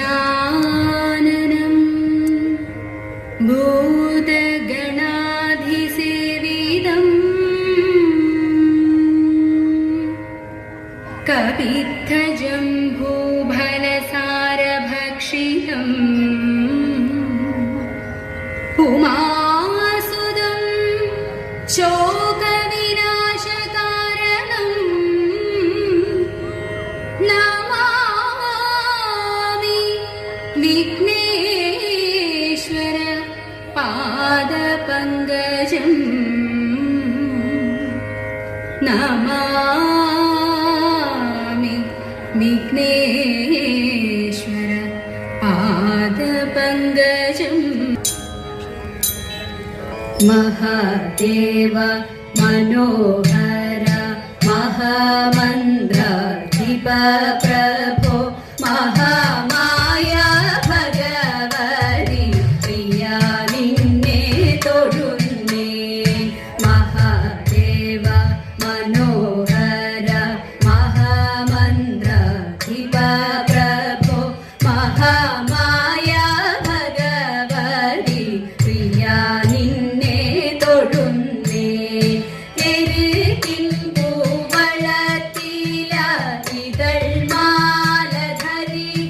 ഗജാനനം ഭൂതഗണാധിസേവിതം കപിത്തജംഭൂഫലസാരഭക്ഷിതം ഉമാസുതം ശോകവിനാശകാരണം നമാമി വിഘ്നേശ്വര പാദപങ്കജം നമാമി വിഘ്നേശ്വര പാദപങ്കജം മഹാദേവ മനോഹര മഹാമന്ത്രാധിപ പ്രഭോ മഹാമായ ഭഗവതി പ്രിയ നിന്നെ തൊഴുന്നേ മഹാദേവ മനോഹര മഹാമന്ത്രാധിപ പ്രഭോ മഹാമായ ഭഗവതി പ്രിയ നിന്നെ തൊഴുന്നേ എരുകിൻ പൂവളത്തില ഇതൾ മാല ധരിച്ച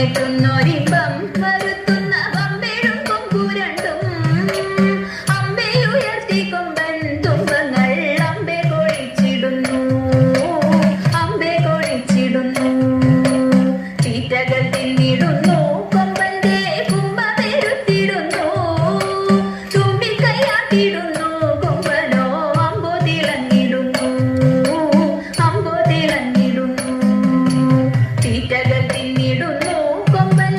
കേട്ടുന്നൊരിമ്പം വരുത്തുന്ന വമ്പെഴും കൊമ്പുരണ്ടും അമ്പയുയർത്തി കൊമ്പൻ തുമ്പങ്ങൾ അമ്പെ കൊഴിച്ചിടുന്നു തീറ്റകൾ തിന്നിടുന്നു കൊമ്പന്റെ കുമ്പ പെരുത്തിടുന്നു തുമ്പിക്കൈയാട്ടിടുന്നു കൊമ്പനോ അമ്പോ തിളങ്ങിടുന്നു തീറ്റകൾ തിന്നിടുന്നു കൊമ്പൻ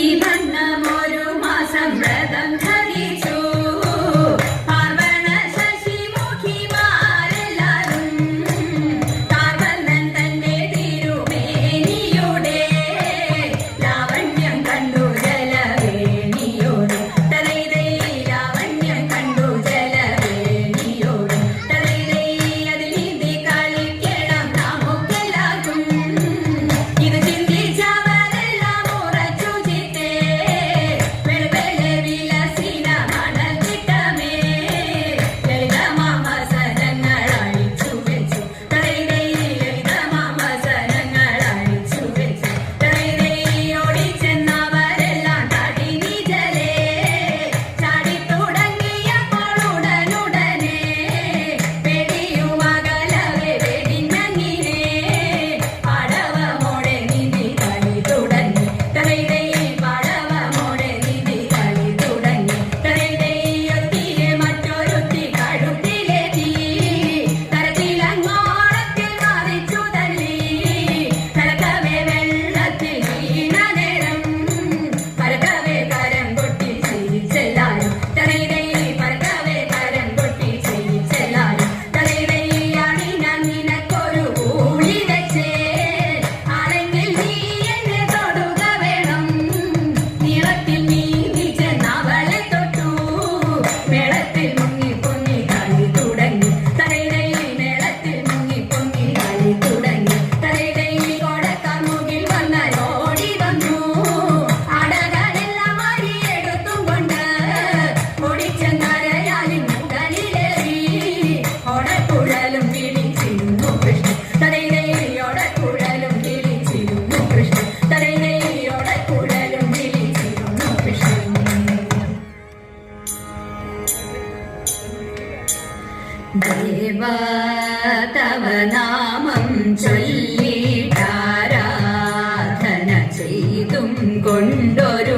ഈ വണ്ണമൊരു മാസം വ്രതം ധരിച്ചു പാർവണ ശശിമുഖിമാരെല്ലാരും കാർവർണ്ണൻ തന്റെ തിരുമേനിയുടെ ലാവണ്യം കണ്ടു ജലവേണിയോട് തലൈതൈ ലാവണ്യം കണ്ടു ജലവേണിയോട് തലൈതൈ അതിൽ നീന്തി കളിക്കണം നമുക്കെല്ലാവർക്കും ഇത് ചിന്തിച്ചവരെല്ലാം ഉറച്ചു ചിത്തേ വെളുവെലെ വിലസിന മണൽത്തിട്ടമേ ലളിതമാമസനങ്ങൾ അഴിച്ചു വെച്ചു തലൈതൈ ലളിതമാമസനങ്ങൾ അഴിച്ചു വെച്ചു തലൈതൈ ഓടിച്ചെന്നവരെല്ലാം തടി നീജലേ ചാടിത്തുടങ്ങിയപ്പോൾ ഉടനുടനെ വെടിയുമകലവെ വെടിഞ്ഞങ്ങിനെ പാടവമോടെ നീന്തി കളി തുടങ്ങി തലൈതൈ പാടവമോടെ നീന്തി കളി തുടങ്ങി തലൈതൈ ഒത്തിയെ മറ്റൊരുത്തി കടുത്തിലെത്തി കരത്തിലങ്ങോളത്തിൽ മറിച്ചു തള്ളി കരക്കവെ വെള്ളത്തിൽ വീണ നേരം പരക്കവെ കരം കൊട്ടി ചിരിച്ചെല്ലാരും തലൈതൈ പരക്കവെ കരം കൊട്ടി ചിരിച്ചെല്ലാരും തലൈതൈ അണിഞ്ഞ നിനക്കൊരു ഊഴി വെച്ചേ ആണെങ്കിൽ നീ എന്നെ തൊടുക വേണം നീളത്തിൽ നീന്തി ചെന്നവളെ തൊട്ടു മേളത്തിൽ മുങ്ങി പൊങ്ങി കളി തുടങ്ങി തലൈതൈ മേളത്തിൽ മുങ്ങി പൊങ്ങി കളി തുടങ്ങി തലൈതൈ കോടക്കാമുകിൽ വന്നാൽ ഓടി വന്നു അടകനെല്ലാം അരിയെടുത്തും കൊണ്ട് ഓടിച്ചെന്നരയാലിൻ മുകളിലേറി ഓടക്കുഴലും വിളിച്ചിരുന്നു കൃഷ്ണൻ തലൈതൈ ഓടക്കുഴലും വിളിച്ചിരുന്നു കൃഷ്ണൻ തലൈതൈ ഓടക്കുഴലും വിളിച്ചിരുന്നു കൃഷ്ണൻ ദേവാ തവ നാമം ചൊല്ലിട്ടാരാധന ചെയ്തും കൊണ്ടൊരു